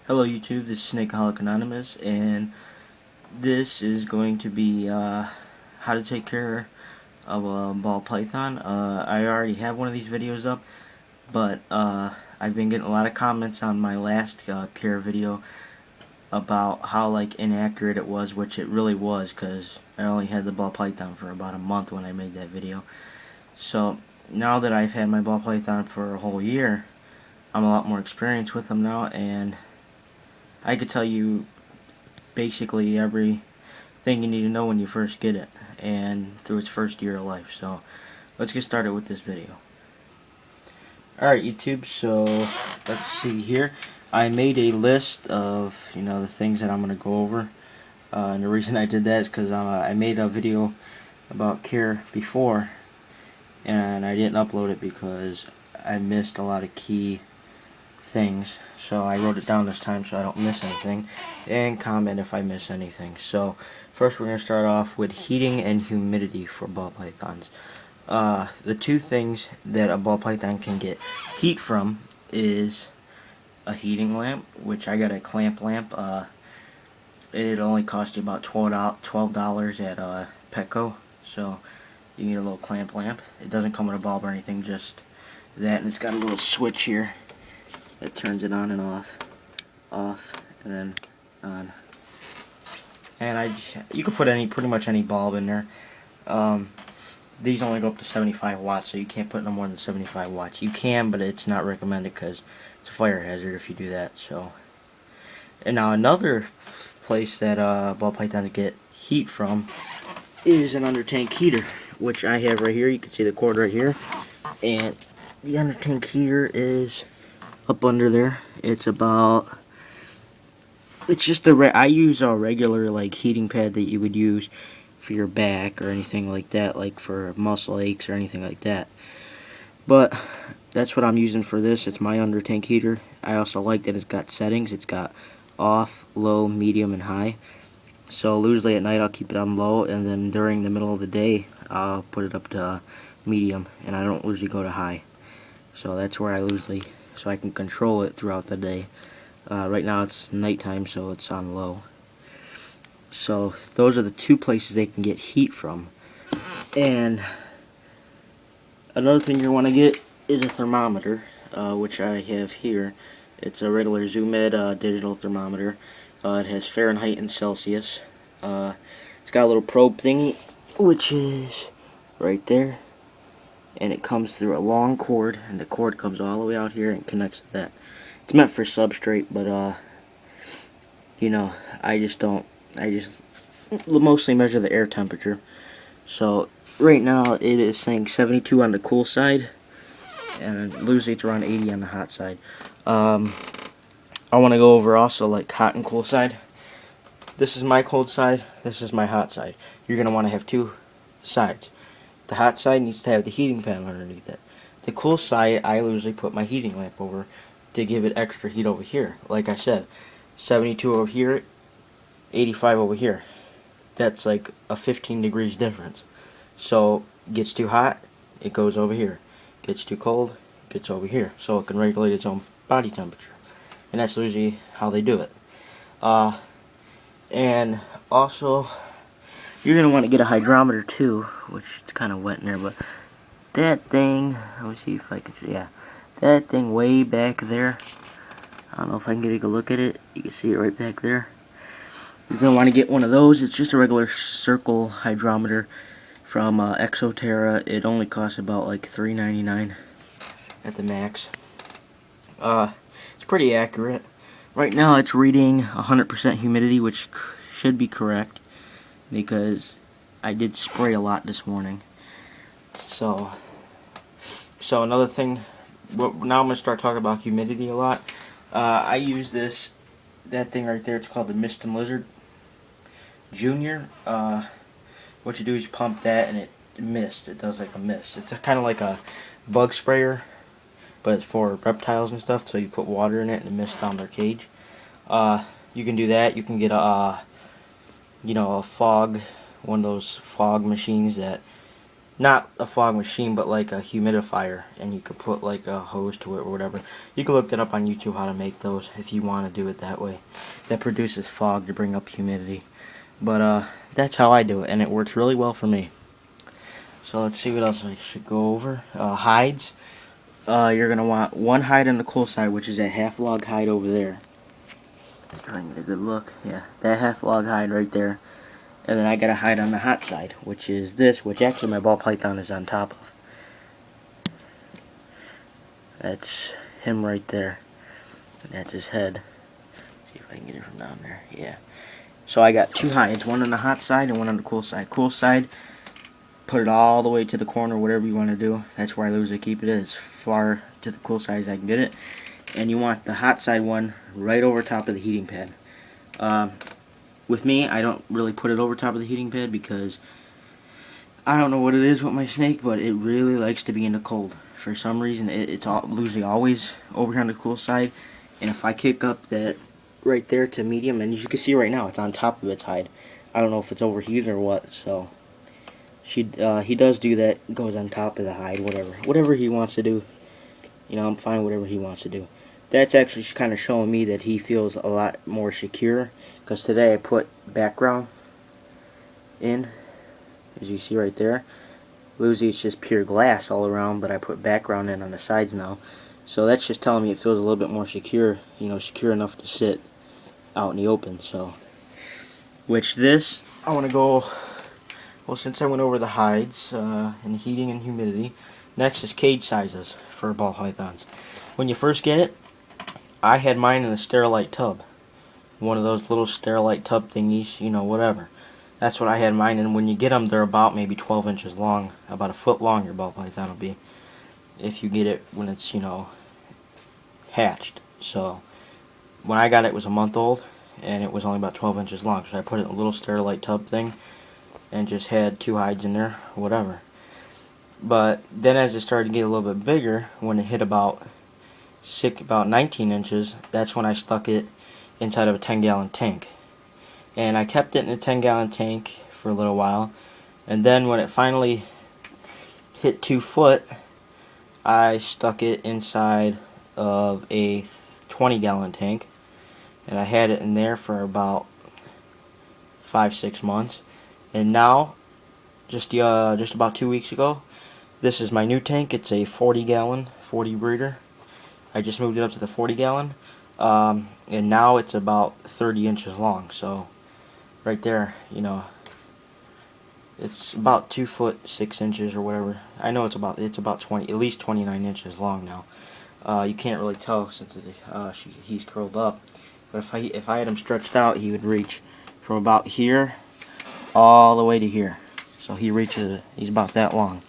Hello YouTube, this is Snakeaholic Anonymous, and this is going to be how to take care of a ball python. I already have one of these videos up, but I've been getting a lot of comments on my last care video about how inaccurate it was, which it really was, because I only had the ball python for about a month when I made that video. So now that I've had my ball python for a whole year, I'm a lot more experienced with them now, and I could tell you basically everything you need to know when you first get it and through its first year of life. So let's get started with this video. Alright YouTube, so let's see here. I made a list of the things that I'm going to go over, and the reason I did that is because I made a video about care before and I didn't upload it because I missed a lot of key things, so I wrote it down this time so I don't miss anything, and comment if I miss anything. So first we're going to start off with heating and humidity for ball pythons. The two things that a ball python can get heat from is a heating lamp, which I got a clamp lamp. It only cost you about $12 at Petco, so you need a little clamp lamp. It doesn't come with a bulb or anything, just that, and it's got a little switch here that turns it on and off, and then on. And you could put pretty much any bulb in there. These only go up to 75 watts, so you can't put no more than 75 watts. You can, but it's not recommended because it's a fire hazard if you do that. So, and now another place that ball pythons get heat from is an under tank heater, which I have right here. You can see the cord right here, and the under tank heater is up under there. It's just I use a regular heating pad that you would use for your back or anything like that, like for muscle aches or anything like that. But that's what I'm using for this. It's my under tank heater. I also like that it's got settings. It's got off, low, medium, and high. So usually at night I'll keep it on low, and then during the middle of the day I'll put it up to medium, and I don't usually go to high. So that's where so I can control it throughout the day. Right now it's nighttime, so it's on low. So those are the two places they can get heat from. And another thing you want to get is a thermometer, which I have here. It's a regular ZoomEd digital thermometer. It has Fahrenheit and Celsius. It's got a little probe thingy, which is right there, and it comes through a long cord, and the cord comes all the way out here and connects to that. It's meant for substrate, but I just mostly measure the air temperature. So right now it is saying 72 on the cool side, and usually it's around 80 on the hot side. I want to go over also hot and cool side. This is my cold side, this is my hot side. You're going to want to have two sides. The hot side needs to have the heating panel underneath it. The cool side, I usually put my heating lamp over to give it extra heat over here. Like I said, 72 over here, 85 over here. That's like a 15 degrees difference. So, gets too hot, it goes over here. Gets too cold, it gets over here. So it can regulate its own body temperature. And that's usually how they do it. And also, you're going to want to get a hydrometer too, which is kind of wet in there, but that thing, let me see if I can, yeah, that thing way back there, I don't know if I can get a good look at it, you can see it right back there. You're going to want to get one of those. It's just a regular circle hydrometer from Exoterra. It only costs about $3.99 at the max. It's pretty accurate. Right now it's reading 100% humidity, which should be correct because I did spray a lot this morning. So another thing, now I'm going to start talking about humidity a lot. I use that thing right there. It's called the Mist and Lizard Junior. What you do is you pump that and it mists. It does like a mist. It's kind of like a bug sprayer, but it's for reptiles and stuff. So you put water in it and it mists down their cage. You can do that. You can get a fog, one of those fog machines that not a fog machine, but like a humidifier, and you could put like a hose to it or whatever. You can look that up on YouTube how to make those if you want to do it that way. That produces fog to bring up humidity. But that's how I do it, and it works really well for me. So let's see what else I should go over. Hides. You're gonna want one hide on the cool side, which is that half log hide over there. If I can get a good look, yeah, that half log hide right there. And then I got a hide on the hot side, which is this, which actually my ball python is on top of. That's him right there. And that's his head. See if I can get it from down there. Yeah. So I got two hides, one on the hot side and one on the cool side. Cool side, put it all the way to the corner, whatever you want to do. That's where I usually keep it, as far to the cool side as I can get it. And you want the hot side one right over top of the heating pad. With me, I don't really put it over top of the heating pad because I don't know what it is with my snake, but it really likes to be in the cold. For some reason, it's usually always over here on the cool side. And if I kick up that right there to medium, and as you can see right now, it's on top of its hide. I don't know if it's overheated or what, so he does do that, goes on top of the hide, whatever he wants to do. You know, I'm fine with whatever he wants to do. That's actually kind of showing me that he feels a lot more secure, because today I put background in, as you see right there. Lucy, it's just pure glass all around, but I put background in on the sides now. So that's just telling me it feels a little bit more secure, you know, secure enough to sit out in the open. So, which this, I want to go, well, since I went over the hides and heating and humidity, next is cage sizes for ball pythons. When you first get it, I had mine in a Sterilite tub. One of those little Sterilite tub thingies, you know, whatever. That's what I had mine in. When you get them, they're about maybe 12 inches long. About a foot long your ball python will be. If you get it when it's, you know, hatched. So, when I got it, it was a month old, and it was only about 12 inches long. So I put it in a little Sterilite tub thing, and just had two hides in there, whatever. But then as it started to get a little bit bigger, when it hit about 19 inches, that's when I stuck it inside of a 10-gallon tank. And I kept it in a 10-gallon tank for a little while, and then when it finally hit 2 foot, I stuck it inside of a 20-gallon tank, and I had it in there for about 5-6 months. And now, just about 2 weeks ago, this is my new tank. It's a 40-gallon, 40 breeder. I just moved it up to the 40-gallon, and now it's about 30 inches long. So right there, you know, it's about 2 foot 6 inches or whatever. I know it's about 20, at least 29 inches long now. You can't really tell since he's curled up, but if I had him stretched out, he would reach from about here all the way to here. So he's about that long.